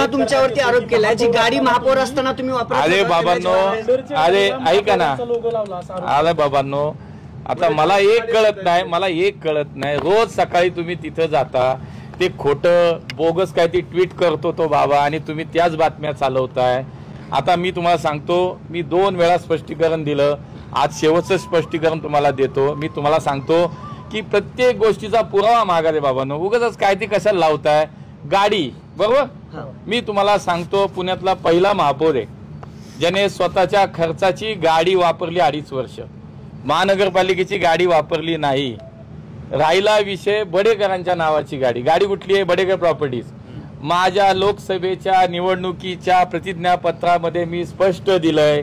पुन्हा तुमच्यावरती आरोप केलाय, जी गाडी महापौर असताना तुम्ही वापरत होता. अरे बाबांनो, अरे ऐका ना, अरे बाबांनो, आता मला एक कळत नाही, रोज सकाळी तुम्ही तिथं जाता, ते खोटं बोगस काय ते ट्विट करतो तो बाबा, आणि तुम्ही त्याच बातम्या चालवताय. आता मी तुम्हाला सांगतो, मी 2 वेळा स्पष्टीकरण दिलं, आज शेवटचं स्पष्टीकरण तुम्हाला देतो. मी तुम्हाला सांगतो की प्रत्येक गोष्टीचा पुरावा मागा रे बाबांनो, उगाच काय ती कशाला लावताय. गाडी बरोबर, मी तुम्हाला सांगतो, पुण्यातला पहिला महापौर आहे ज्याने स्वतःच्या खर्चाची गाडी वापरली 2.5 वर्ष, महानगरपालिकेची गाडी वापरली नाही. राहिला विषय बडेकरांच्या नावाची गाडी कुठली आहे? बडेकर प्रॉपर्टीज. माझ्या लोकसभेच्या निवडणुकीच्या प्रतिज्ञापत्रामध्ये मी स्पष्ट दिलंय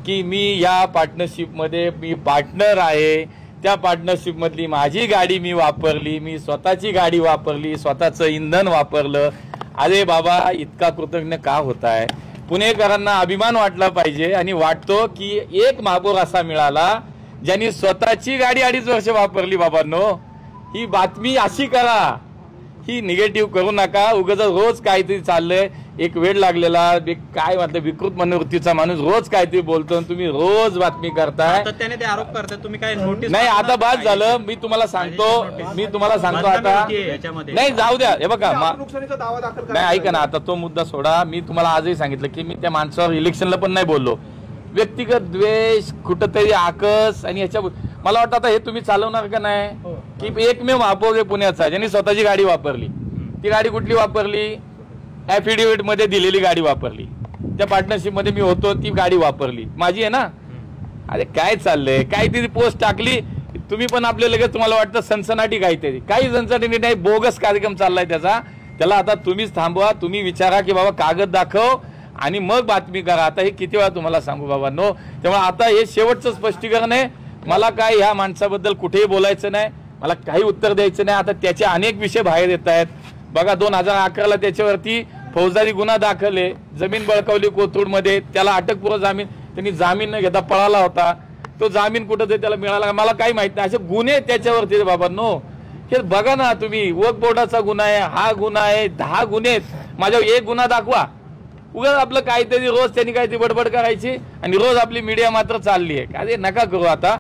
की मी या पार्टनरशिपमध्ये मी पार्टनर आहे. त्या पार्टनरशिप मधली माझी गाडी मी वापरली, मी स्वतःची गाडी वापरली, स्वतःचं इंधन वापरलं. अरे बाबा, इतका कृतज्ञ का होताय? पुणेकरांना अभिमान वाटला पाहिजे, आणि वाटतो की एक महापौर असा मिळाला ज्यांनी स्वतःची गाडी 2.5 वर्ष वापरली. बाबांनो, ही बातमी अशी करा, ही निगेटिव्ह करू नका. उगाच रोज काहीतरी चाललंय, एक वेळ लागलेला काय म्हटलं विकृत मनोवृत्तीचा माणूस रोज काहीतरी बोलतो, तुम्ही रोज बातमी करताय. त्याने ते आरोप करताय, तुम्ही काय नोटीस नाही. आता बाद झालं, मी तुम्हाला सांगतो आता नाही, जाऊ द्या. हे बघा, नाही ऐका ना, आता तो मुद्दा सोडा. मी तुम्हाला आजही सांगितलं की मी त्या माणसावर इलेक्शनला पण नाही बोललो. व्यक्तिगत द्वेष, कुठंतरी आकस, आणि याच्या मला वाटतं आता हे तुम्ही चालवणार का नाही, की एकमेव महापौर आहे पुण्याचा ज्यांनी स्वतःची गाडी वापरली. ती गाडी कुठली वापरली? ऍफिडेव्हिट मध्ये दिलेली गाडी वापरली. त्या पार्टनरशिप मध्ये मी होतो, ती गाडी वापरली, माझी आहे ना. अरे काय चाललंय, काहीतरी पोस्ट टाकली, तुम्ही पण आपल्या लगेच तुम्हाला वाटतं सनसनाटी, काही सनसनाटी नाही, बोगस कार्यक्रम चाललाय त्याला आता तुम्हीच थांबवा. तुम्ही विचारा की बाबा कागद दाखव आणि मग बातमी करा. आता हे किती वेळा तुम्हाला सांगू बाबांनो. त्यामुळे आता हे शेवटचं स्पष्टीकरण आहे. मला काय ह्या माणसाबद्दल कुठेही बोलायचं नाही, मला काही उत्तर द्यायचं नाही. आता त्याचे अनेक विषय बाहेर येत आहेत. बघा, 2011ला त्याच्यावरती फौजदारी गुन्हा दाखल आहे, जमीन बळकावली कोथरूडमध्ये, त्याला अटकपूर्व जामीन, त्यांनी जामीन न घेता पळाला होता. तो जामीन कुठं ते त्याला मिळाला मला काही माहित नाही. असे गुन्हे त्याच्यावरती बाबांनो, हे बघा ना तुम्ही, वक्फ बोर्डाचा गुन्हा आहे, हा गुन्हा आहे, 10 गुन्हे आहेत. माझ्यावर एक गुन्हा दाखवा. उगाच आपलं काहीतरी रोज त्यांनी काहीतरी बडबड करायची, आणि रोज आपली मीडिया मात्र चालली आहे. काय नका करू आता.